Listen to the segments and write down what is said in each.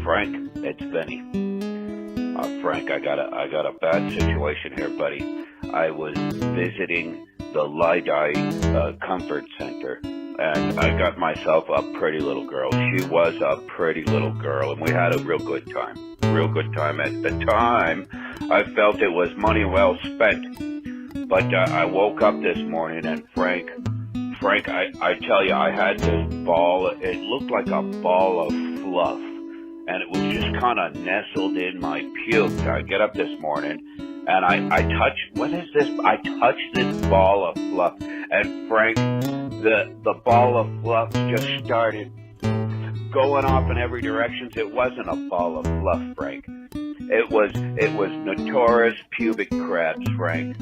Frank, it's Vinny. Frank, I got a bad situation here, buddy. I was visiting the Lidi Comfort Center, and I got myself a pretty little girl. She was a pretty little girl, and we had a real good time. Real good time. At the time, I felt it was money well spent. But I woke up this morning, and Frank, I tell you, I had this ball. It looked like a ball of fluff, and it was just kind of nestled in my puke. I get up this morning, and I touch, what is this? I touch this ball of fluff, and Frank, the ball of fluff just started going off in every direction. It wasn't a ball of fluff, Frank. It was Notoras pubic crabs, Frank.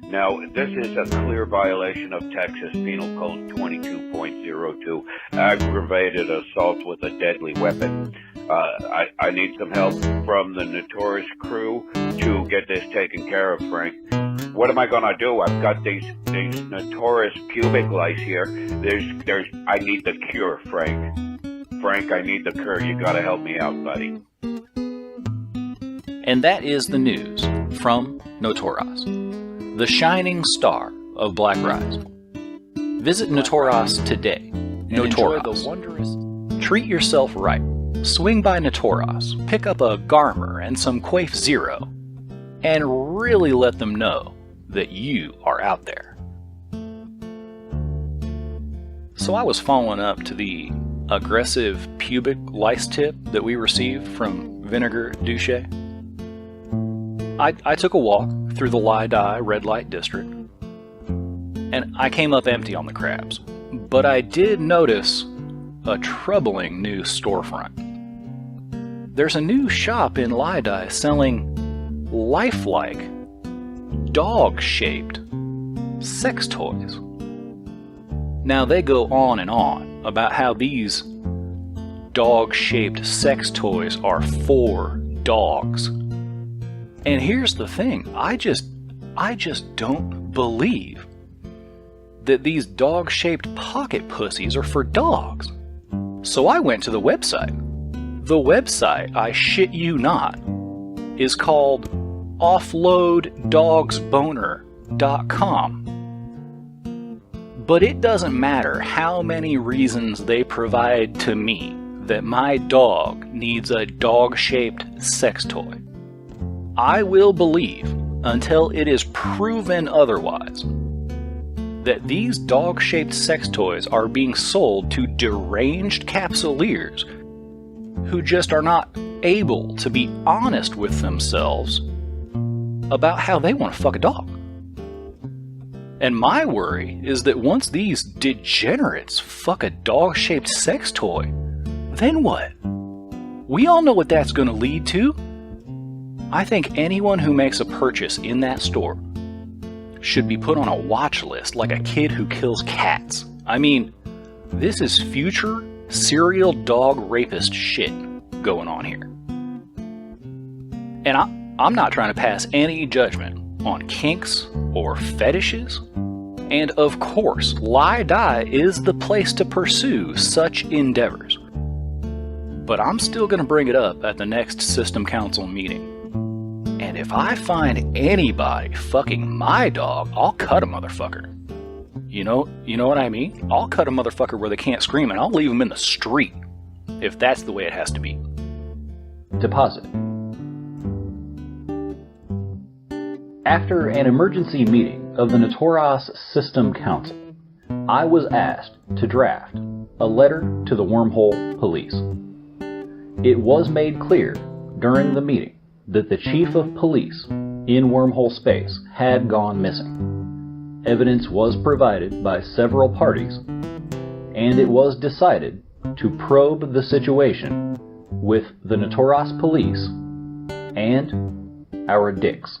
Now, this is a clear violation of Texas Penal Code 22.02, aggravated assault with a deadly weapon. I need some help from the Notoras crew to get this taken care of, Frank. What am I gonna do? I've got these Notoras pubic lice here. I need the cure, Frank. Frank, I need the cure. You gotta help me out, buddy. And that is the news from Notoras, the shining star of Black Rise. Visit Notoras today. Notoras. Treat yourself right. Swing by Notoras, pick up a Garmer and some Quaif Zero, and really let them know that you are out there. So I was following up to the aggressive pubic lice tip that we received from Vinegar Douche. I took a walk through the Lidi red light district, and I came up empty on the crabs, but I did notice a troubling new storefront. There's a new shop in Lidi selling lifelike, dog-shaped sex toys. Now they go on and on about how these dog-shaped sex toys are for dogs. And here's the thing, I just don't believe that these dog-shaped pocket pussies are for dogs. So I went to the website. The website, I shit you not, is called offloaddogsboner.com. But it doesn't matter how many reasons they provide to me that my dog needs a dog-shaped sex toy. I will believe, until it is proven otherwise, that these dog-shaped sex toys are being sold to deranged capsuleers who just are not able to be honest with themselves about how they want to fuck a dog. And my worry is that once these degenerates fuck a dog-shaped sex toy, then what? We all know what that's going to lead to. I think anyone who makes a purchase in that store should be put on a watch list like a kid who kills cats. I mean, this is future serial dog rapist shit going on here. And I'm not trying to pass any judgment on kinks or fetishes. And of course, Lidi is the place to pursue such endeavors. But I'm still going to bring it up at the next System Council meeting. And if I find anybody fucking my dog, I'll cut a motherfucker. You know what I mean? I'll cut a motherfucker where they can't scream, and I'll leave them in the street, if that's the way it has to be. Deposit. After an emergency meeting of the Notoras System Council, I was asked to draft a letter to the Wormhole Police. It was made clear during the meeting that the Chief of Police in Wormhole Space had gone missing. Evidence was provided by several parties, and it was decided to probe the situation with the Notoras Police and our dicks.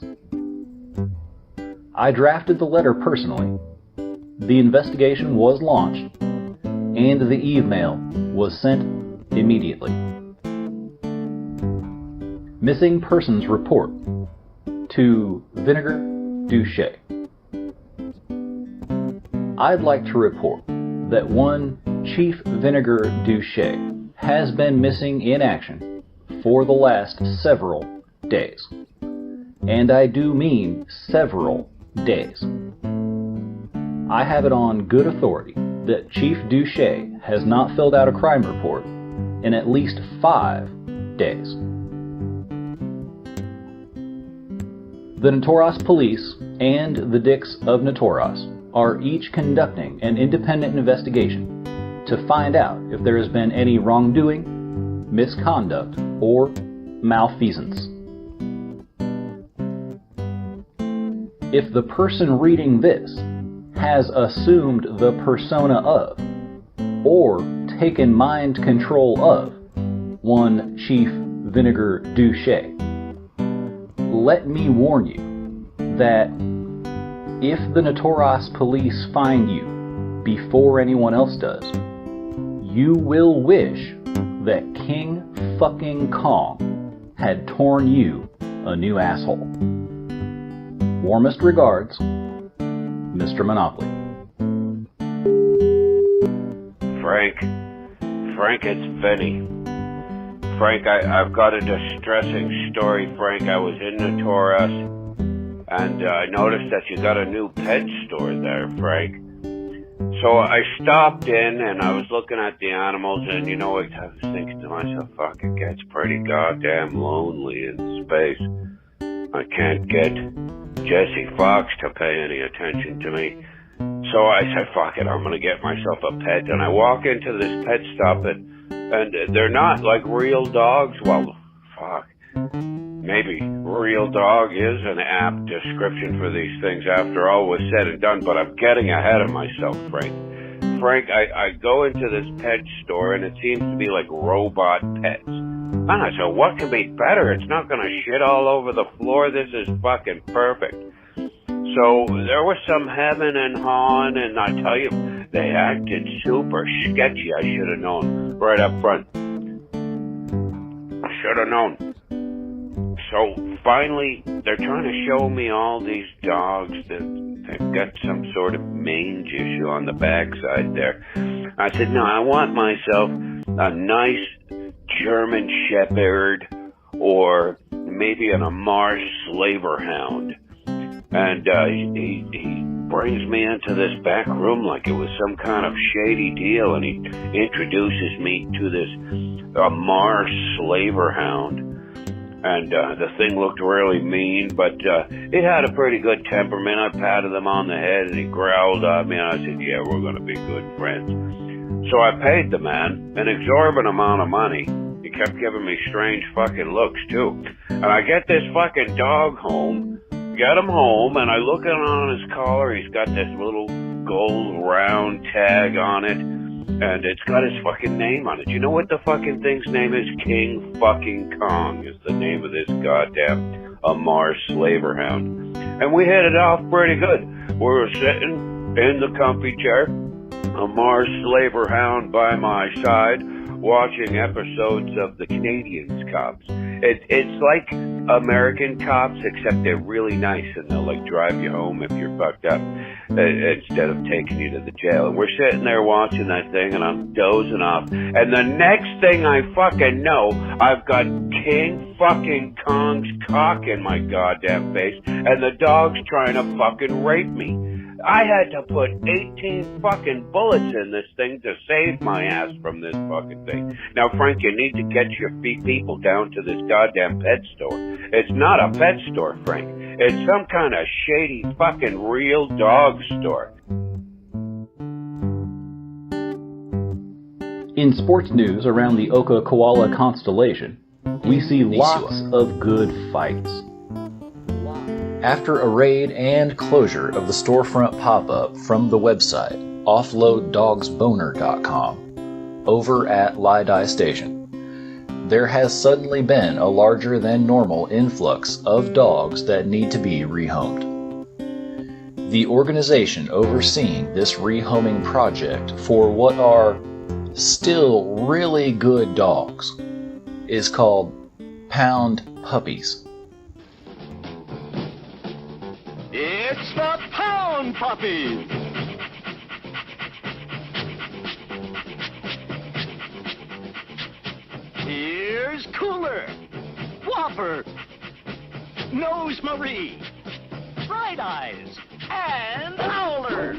I drafted the letter personally. The investigation was launched, and the email was sent immediately. Missing Persons Report to Vinegar Douche. I'd like to report that one Chief Vinegar Douche has been missing in action for the last several days. And I do mean several days. I have it on good authority that Chief Duché has not filled out a crime report in at least 5 days. The Notoras police and the Dicks of Notoras are each conducting an independent investigation to find out if there has been any wrongdoing, misconduct, or malfeasance. If the person reading this has assumed the persona of, or taken mind control of, one Chief Vinegar Duché, let me warn you that if the Notoras police find you before anyone else does, you will wish that King fucking Kong had torn you a new asshole. Warmest regards, Mr. Monopoly. Frank, it's Vinny. Frank, I've got a distressing story, Frank. I was in Notoras, and I noticed that you got a new pet store there, Frank. So I stopped in, and I was looking at the animals, and I was thinking to myself, fuck, it gets pretty goddamn lonely in space. I can't get Jesse Fox to pay any attention to me. So I said, fuck it, I'm going to get myself a pet. And I walk into this pet stop, and they're not like real dogs. Well, fuck. Maybe real dog is an apt description for these things after all was said and done, but I'm getting ahead of myself, Frank. Frank, I go into this pet store, and it seems to be like robot pets. And I said, what could be better? It's not going to shit all over the floor. This is fucking perfect. So there was some hemming and hawing, and I tell you, they acted super sketchy. I should have known right up front. I should have known. So finally, they're trying to show me all these dogs that they've got some sort of mange issue on the backside there. I said, no, I want myself a nice German Shepherd or maybe an Amar Slaver Hound. And he brings me into this back room like it was some kind of shady deal, and he introduces me to this Amar Slaver Hound. And the thing looked really mean, but it had a pretty good temperament. I patted him on the head, and he growled at me, and I said, yeah, we're going to be good friends. So I paid the man an exorbitant amount of money. He kept giving me strange fucking looks, too. And I get this fucking dog home, get him home, and I look on his collar. He's got this little gold round tag on it, and it's got his fucking name on it. You know what the fucking thing's name is? King fucking Kong is the name of this goddamn Amar Slaver Hound. And we hit it off pretty good. We were sitting in the comfy chair, Amar Slaver Hound by my side, watching episodes of the Canadians Cops. It's like American Cops, except they're really nice, and they'll like drive you home if you're fucked up instead of taking you to the jail. And we're sitting there watching that thing, and I'm dozing off. And the next thing I fucking know, I've got King fucking Kong's cock in my goddamn face, and the dog's trying to fucking rape me. I had to put 18 fucking bullets in this thing to save my ass from this fucking thing. Now, Frank, you need to get your people down to this goddamn pet store. It's not a pet store, Frank. It's some kind of shady fucking real dog store. In sports news around the Oka Koala constellation, we see lots of good fights. After a raid and closure of the storefront pop-up from the website offloaddogsboner.com over at Lidi Station, there has suddenly been a larger than normal influx of dogs that need to be rehomed. The organization overseeing this rehoming project for what are still really good dogs is called Pound Puppies. It's the Pound Puppies! Here Mars Cooler, Whopper, Nose Marie, Bright Eyes, and Howler.